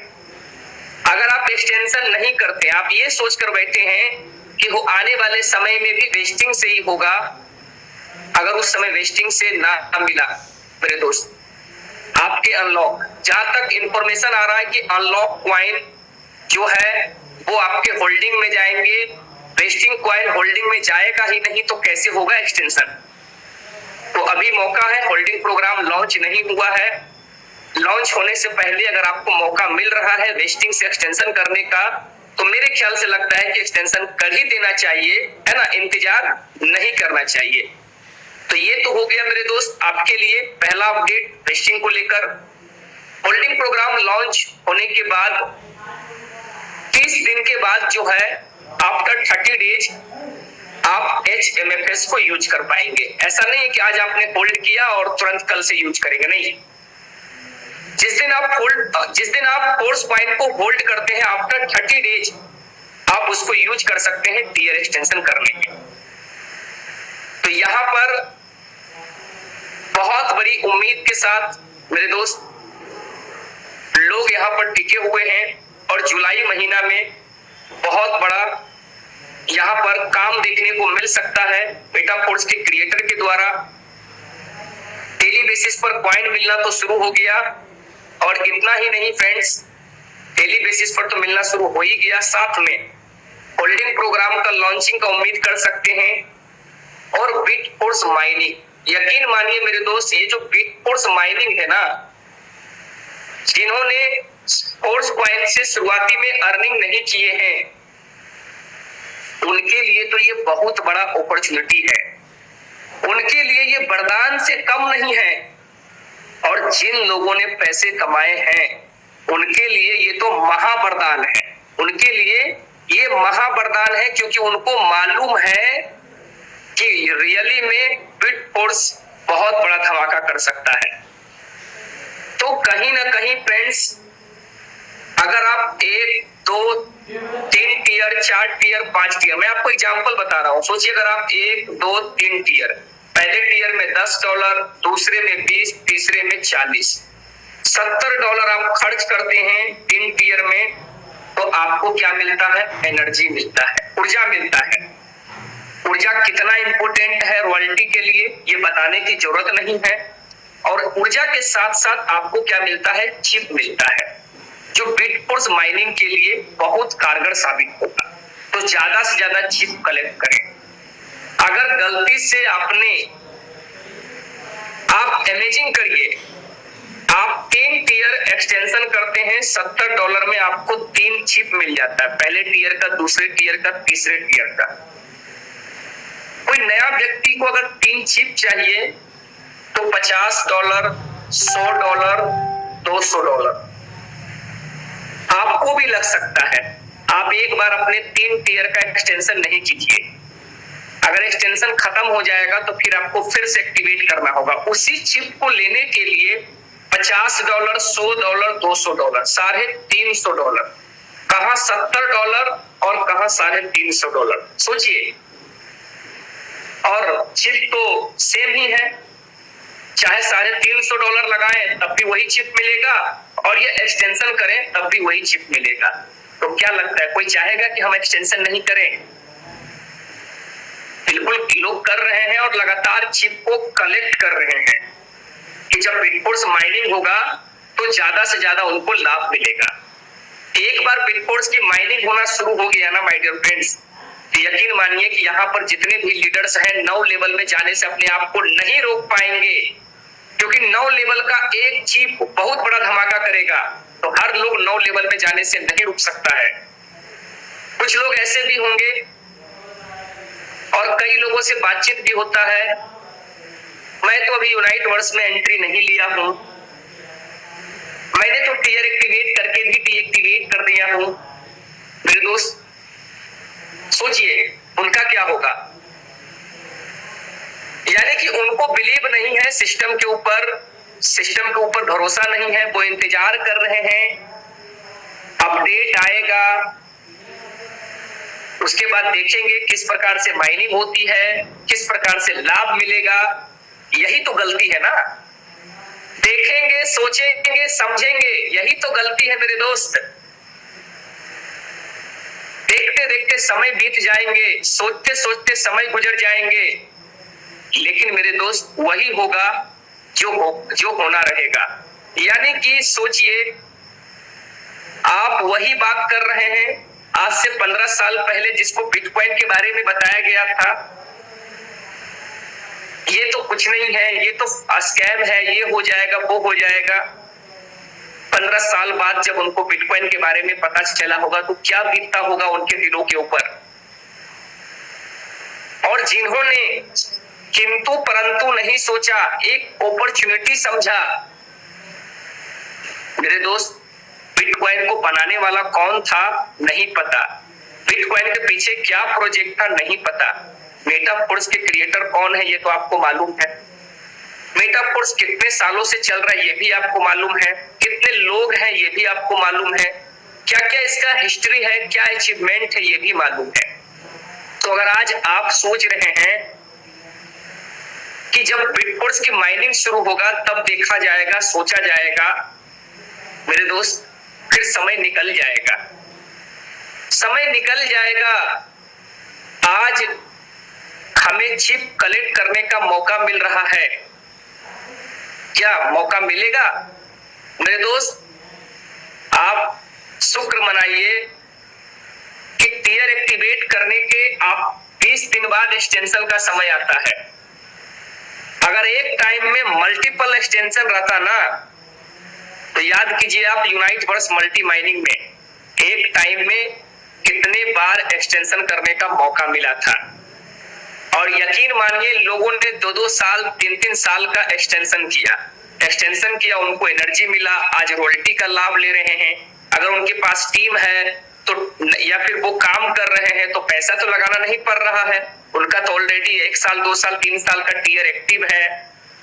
अगर आप एक्सटेंशन नहीं करते, आप ये सोचकर बैठे हैं कि वो आने वाले समय में भी वेस्टिंग से ही होगा, अगर उस समय वेस्टिंग से ना मिला मेरे दोस्त आपके अनलॉक, जहां तक इंफॉर्मेशन आ रहा है कि अनलॉक कॉइन जो है वो आपके होल्डिंग में जाएंगे, वेस्टिंग कॉइन होल्डिंग में जाएगा ही नहीं तो कैसे होगा एक्सटेंशन। तो अभी मौका है, होल्डिंग प्रोग्राम लॉन्च नहीं हुआ है। लॉन्च होने से पहले अगर आपको मौका मिल रहा है वेस्टिंग से एक्सटेंशन करने का, तो मेरे ख्याल से लगता है कि एक्सटेंशन कर ही देना चाहिए, है ना, इंतजार नहीं करना चाहिए। तो ये तो हो गया मेरे दोस्त आपके लिए पहला अपडेट वेस्टिंग को लेकर। होल्डिंग प्रोग्राम लॉन्च होने के बाद 30 दिन के बाद जो है आफ्टर 30 डेज आप HMFS को यूज कर पाएंगे। ऐसा नहीं है कि आज आपने होल्ड किया और तुरंत कल से यूज करेंगे, नहीं। जिस दिन आप फोर्स कॉइन को होल्ड करते हैं आफ्टर 30 डेज आप उसको यूज कर सकते हैं टियर एक्सटेंशन करने के। तो यहां पर बहुत बड़ी उम्मीद के साथ मेरे दोस्त लोग यहां पर टिके हुए हैं और जुलाई महीना में बहुत बड़ा यहां पर काम देखने को मिल सकता है मेटाफोर्स के क्रिएटर के द्वारा। डेली बेसिस पर कॉइन मिलना तो शुरू हो गया, और इतना ही नहीं फ्रेंड्स, डेली बेसिस पर तो मिलना शुरू हो ही गया, साथ में होल्डिंग प्रोग्राम का लॉन्चिंग का उम्मीद कर सकते हैं। और बिटफोर्स माइनिंग, यकीन मानिए मेरे दोस्त, ये जो बिटफोर्स माइनिंग है ना, जिन्होंने फोर्स कॉइन से शुरुआती में अर्निंग नहीं किए हैं उनके लिए तो ये बहुत बड़ा अपॉर्चुनिटी है, उनके लिए ये वरदान से कम नहीं है। और जिन लोगों ने पैसे कमाए हैं उनके लिए ये तो महावरदान है, उनके लिए ये महावरदान है, क्योंकि उनको मालूम है कि रियली में बिटफोर्स बहुत बड़ा धमाका कर सकता है। तो कहीं ना कहीं फ्रेंड्स, अगर आप 1, 2, 3 टियर, 4 टियर, 5 टियर, मैं आपको एग्जांपल बता रहा हूं, सोचिए अगर आप 1, 2, 3 टियर, पहले टियर में $10, दूसरे में 20, तीसरे में 40, $70 आप खर्च करते हैं 3 टियर में, तो आपको क्या मिलता है? एनर्जी मिलता है, ऊर्जा मिलता है। ऊर्जा कितना इंपॉर्टेंट है रॉयल्टी के लिए ये बताने की जरूरत नहीं है। और ऊर्जा के साथ साथ आपको क्या मिलता है? चिप मिलता है, जो बिटफोर्स माइनिंग के लिए बहुत कारगर साबित होगा। तो ज्यादा से ज्यादा चिप कलेक्ट करें। अगर गलती से आप इमेजिन करिए, आप 3 टियर एक्सटेंशन करते हैं, $70 में आपको 3 चिप मिल जाता है, पहले टियर का, दूसरे टियर का, तीसरे टियर का। कोई नया व्यक्ति को अगर 3 चिप चाहिए तो $50, $100, $200 आपको भी लग सकता है। आप एक बार अपने 3 टियर का एक्सटेंशन नहीं कीजिए, अगर एक्सटेंशन खत्म हो जाएगा तो फिर आपको फिर से एक्टिवेट करना होगा। उसी चिप को लेने के लिए $50, $100, $200, $350, कहां $70 और कहां $350, सोचिए। और चिप तो सेम ही है, चाहे $350 लगाएं तब भी वही चिप मिलेगा, और ये एक्सटेंशन करें तब भी वही चिप मिलेगा। तो क्या लगता है कोई चाहेगा कि हम एक्सटेंशन नहीं करें? बिल्कुल लोग कर रहे हैं और लगातार चिप को कलेक्ट कर रहे हैं कि जब बिटफोर्स माइनिंग होगा तो ज्यादा से ज्यादा उनको लाभ मिलेगा। एक बार बिटफोर्स की माइनिंग होना शुरू हो गया ना माय डियर फ्रेंड्स, तो यकीन मानिए कि यहाँ पर जितने भी लीडर्स हैं 9 लेवल में जाने से अपने आप को नहीं रोक पाएंगे, क्योंकि 9 लेवल का एक चिप बहुत बड़ा धमाका करेगा। तो हर लोग 9 लेवल में जाने से नहीं रुक सकता है। कुछ लोग ऐसे भी होंगे, और कई लोगों से बातचीत भी होता है, मैं तो अभी यूनाइट वर्स में एंट्री नहीं लिया हूं, मैंने तो टीयर एक्टिवेट करके भी डीएक्टिवेट कर दिया हूं। मेरे दोस्त सोचिए उनका क्या होगा। यानी कि उनको बिलीव नहीं है सिस्टम के ऊपर भरोसा नहीं है, वो इंतजार कर रहे हैं अपडेट आएगा, उसके बाद देखेंगे किस प्रकार से माइनिंग होती है, किस प्रकार से लाभ मिलेगा। यही तो गलती है ना, देखेंगे, सोचेंगे, समझेंगे, यही तो गलती है मेरे दोस्त। देखते देखते समय बीत जाएंगे, सोचते सोचते समय गुजर जाएंगे, लेकिन मेरे दोस्त वही होगा जो होना रहेगा। यानी कि सोचिए आप वही बात कर रहे हैं आज से 15 साल पहले जिसको बिटकॉइन के बारे में बताया गया था, ये तो कुछ नहीं है, ये तो स्कैम है, ये हो जाएगा, वो हो जाएगा। 15 साल बाद जब उनको बिटकॉइन के बारे में पता चला होगा तो क्या बीतता होगा उनके दिलों के ऊपर। और जिन्होंने किंतु परंतु नहीं सोचा, एक अपॉर्चुनिटी समझा, मेरे दोस्त बिटकॉइन को बनाने वाला कौन था नहीं पता, बिटकॉइन के पीछे क्या प्रोजेक्ट था नहीं पता, मेटाफोर्स के क्रिएटर कौन है ये तो आपको मालूम है, मेटाफोर्स कितने सालों से चल रहा है ये भी आपको मालूम है, कितने लोग हैं ये भी आपको मालूम है, क्या क्या इसका हिस्ट्री है, क्या अचीवमेंट है ये भी मालूम है। तो अगर आज आप सोच रहे हैं कि जब बिटफोर्स की माइनिंग शुरू होगा तब देखा जाएगा, सोचा जाएगा, मेरे दोस्त फिर समय निकल जाएगा, समय निकल जाएगा। आज हमें चिप कलेक्ट करने का मौका मिल रहा है, क्या मौका मिलेगा? मेरे दोस्त आप शुक्र मनाइए कि टीयर एक्टिवेट करने के आप 20 दिन बाद एक्सटेंशन का समय आता है। अगर एक टाइम में मल्टीपल एक्सटेंशन रहता ना, तो याद कीजिए आप यूनाइट वर्स मल्टी माइनिंग में एक टाइम में कितने बार एक्सटेंशन करने का मौका मिला था। और यकीन मानिए लोगों ने 2-2 साल 3-3 साल का एक्सटेंशन किया, उनको एनर्जी मिला, आज रॉयल्टी का लाभ ले रहे हैं। अगर उनके पास टीम है तो या फिर वो काम कर रहे हैं तो पैसा तो लगाना नहीं पड़ रहा है, उनका तो ऑलरेडी 1 साल 2 साल 3 साल का टीयर एक्टिव है,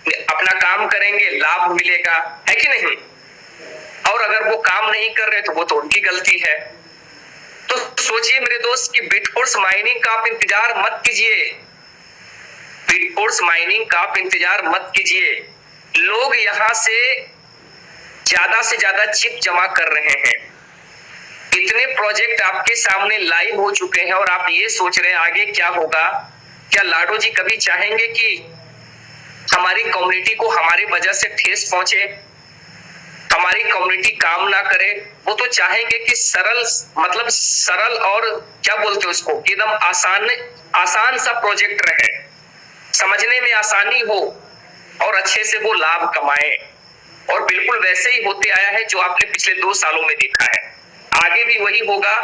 अपना काम करेंगे लाभ मिलेगा, है कि नहीं? और अगर वो काम नहीं कर रहे तो वो तो उनकी गलती है। तो सोचिए मेरे दोस्त कि बिटफोर्स माइनिंग का आप इंतजार मत कीजिए, बिटफोर्स माइनिंग का आप इंतजार मत कीजिए। लोग यहां से ज्यादा चिप जमा कर रहे हैं, इतने प्रोजेक्ट आपके सामने लाइव हो चुके हैं और आप ये सोच रहे हैं आगे क्या होगा। क्या लाडो जी कभी चाहेंगे कि हमारी कम्युनिटी को हमारी वजह से ठेस पहुंचे, हमारी कम्युनिटी काम ना करे? वो तो चाहेंगे कि सरल और क्या बोलते हैं उसको, एकदम आसान सा प्रोजेक्ट रहे, समझने में आसानी हो और अच्छे से वो लाभ कमाए। और बिल्कुल वैसे ही होते आया है जो आपने पिछले 2 सालों में देखा है, आगे भी वही होगा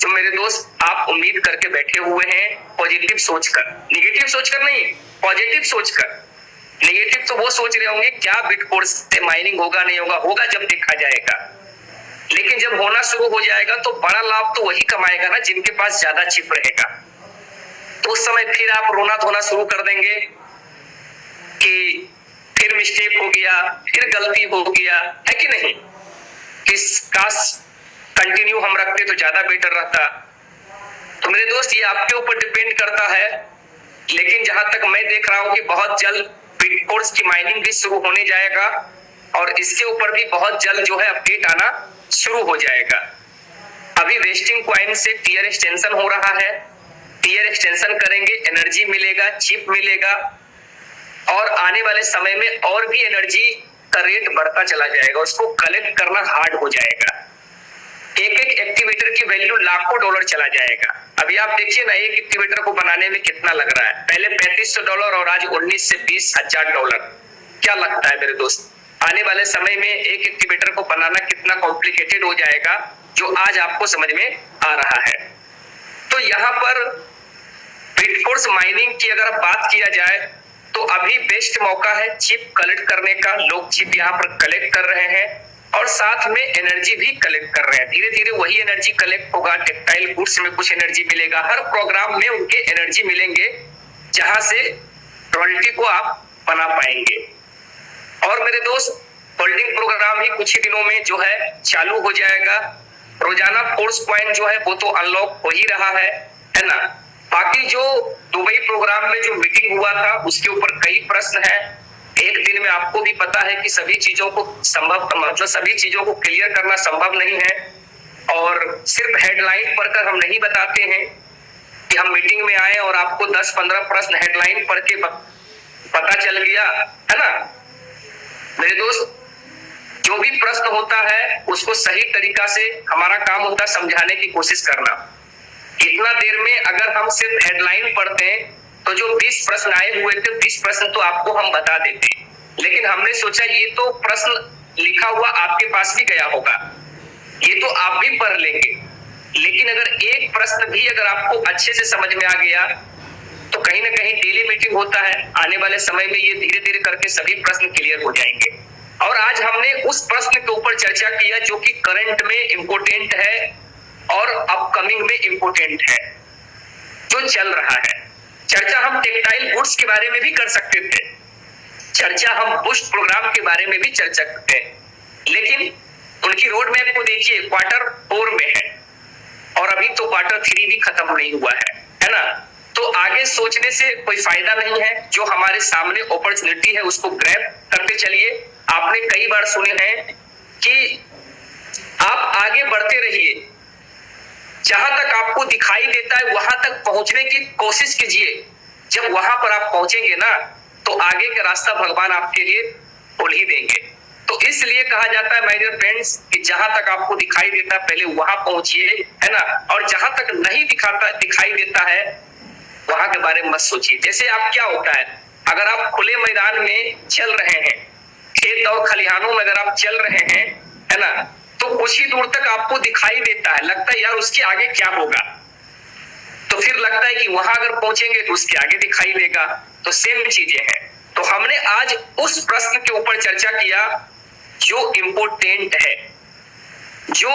जो मेरे दोस्त आप उम्मीद करके बैठे हुए हैं, पॉजिटिव सोचकर, निगेटिव सोचकर नहीं, पॉजिटिव सोचकर। नेगेटिव तो वो सोच रहे होंगे क्या बिटफोर्स से माइनिंग होगा नहीं होगा, होगा जब देखा जाएगा। लेकिन जब होना शुरू हो जाएगा तो बड़ा लाभ तो वही कमाएगा ना जिनके पास ज्यादा चिप रहेगा। तो उस समय फिर आप रोना धोना शुरू कर देंगे कि फिर मिस्टेक हो गया, फिर गलती हो गया, है कि नहीं? काश कंटिन्यू हम रखते तो ज्यादा बेटर रहता। तो मेरे दोस्त ये आपके ऊपर डिपेंड करता है, लेकिन जहां तक मैं देख रहा हूं कि बहुत जल्द बिटकोर्स की माइनिंग भी शुरू होने जाएगा और इसके ऊपर भी बहुत जल्द जो है अपडेट आना शुरू हो जाएगा। अभी वेस्टिंग कॉइन से टीयर एक्सटेंशन हो रहा है, टीयर एक्सटेंशन करेंगे, एनर्जी मिलेगा, चिप मिलेगा और आने वाले समय में और भी एनर्जी का रेट बढ़ता चला जाएगा, उसको कलेक्ट करना हार्ड हो जाएगा। एक एक एक्टिवेटर की वैल्यू लाखों डॉलर चला जाएगा। अभी आप देखिए ना, एक एक्टिवेटर को बनाने में कितना लग रहा है, पहले $3500 और आज 19 से 20 हजार डॉलर। क्या लगता है मेरे दोस्त, आने वाले समय में एक एक्टिवेटर को बनाना कितना कॉम्प्लिकेटेड हो जाएगा, जो आज आपको समझ में आ रहा है। तो यहाँ पर बिटकोर्स माइनिंग की अगर बात किया जाए तो अभी बेस्ट मौका है चिप कलेक्ट करने का। लोग चिप यहाँ पर कलेक्ट कर रहे हैं और साथ में एनर्जी भी कलेक्ट कर रहे हैं। धीरे धीरे वही एनर्जी कलेक्ट होगा, टेक्सटाइल गुड्स में कुछ एनर्जी मिलेगा, हर प्रोग्राम में उनके एनर्जी मिलेंगे जहां से रॉयल्टी को आप बना पाएंगे। और मेरे दोस्त, होल्डिंग प्रोग्राम ही कुछ ही दिनों में जो है चालू हो जाएगा। रोजाना फोर्स कॉइन जो है वो तो अनलॉक हो ही रहा है ना। बाकी जो दुबई प्रोग्राम में जो मीटिंग हुआ था उसके ऊपर कई प्रश्न हैं। एक दिन में आपको भी पता है कि सभी चीजों को सभी चीजों को क्लियर करना संभव नहीं है और सिर्फ हेडलाइन पढ़कर हम नहीं बताते हैं कि हम मीटिंग में आए और आपको 10-15 प्रश्न हेडलाइन पढ़ के पता चल गया, है ना। मेरे दोस्त, जो भी प्रश्न होता है उसको सही तरीका से हमारा काम होता है समझाने की कोशिश करना। इतना देर में अगर हम सिर्फ हेडलाइन पढ़ते हैं तो जो 20 प्रश्न आए हुए थे 20 प्रश्न तो आपको हम बता देते, लेकिन हमने सोचा ये तो प्रश्न लिखा हुआ आपके पास भी गया होगा, ये तो आप भी पढ़ लेंगे, लेकिन अगर एक प्रश्न भी अगर आपको अच्छे से समझ में आ गया तो कहीं ना कहीं डेली मीटिंग होता है, आने वाले समय में ये धीरे धीरे करके सभी प्रश्न क्लियर हो जाएंगे। और आज हमने उस प्रश्न के ऊपर चर्चा किया जो कि करंट में इम्पोर्टेंट है और अपकमिंग में इम्पोर्टेंट है, जो चल रहा है। चर्चा हम टेक्सटाइल गुड्स के बारे में भी कर सकते थे, चर्चा हम बूस्ट प्रोग्राम के बारे में भी चर्चा करते हैं, लेकिन उनकी रोड मैप को देखिए, Q4 में है और अभी तो Q3 भी खत्म नहीं हुआ है ना। तो आगे सोचने से कोई फायदा नहीं है, जो हमारे सामने अपॉर्चुनिटी है उसको ग्रैब करते चलिए। आपने कई बार सुने हैं कि आप आगे बढ़ते रहिए, जहां तक आपको दिखाई देता है वहां तक पहुंचने की कोशिश कीजिए। जब वहां पर आप पहुंचेंगे ना तो आगे का रास्ता भगवान आपके लिए खोल ही देंगे। तो इसलिए कहा जाता है माय डियर फ्रेंड्स कि जहां तक आपको दिखाई देता है पहले वहां पहुंचिए, है ना। और जहां तक नहीं दिखाई देता है वहां के बारे में मत सोचिए। जैसे आप क्या होता है, अगर आप खुले मैदान में चल रहे हैं, खेत और खलिहानों में अगर आप चल रहे हैं, है ना, तो कुछ ही दूर तक आपको दिखाई देता है, लगता है यार उसके आगे क्या होगा, तो फिर लगता है कि वहां अगर पहुंचेंगे तो उसके आगे दिखाई देगा। तो सेम चीजें हैं। तो हमने आज उस प्रश्न के ऊपर चर्चा किया जो इम्पोर्टेंट है, जो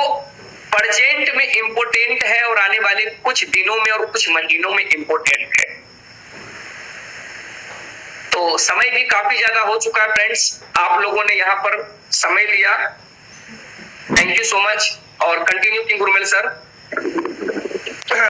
प्रेजेंट में इम्पोर्टेंट है और आने वाले कुछ दिनों में और कुछ महीनों में इम्पोर्टेंट है। तो समय भी काफी ज्यादा हो चुका है फ्रेंड्स, आप लोगों ने यहाँ पर समय लिया, थैंक यू सो मच और कंटिन्यू किंग गुरुमेल सर।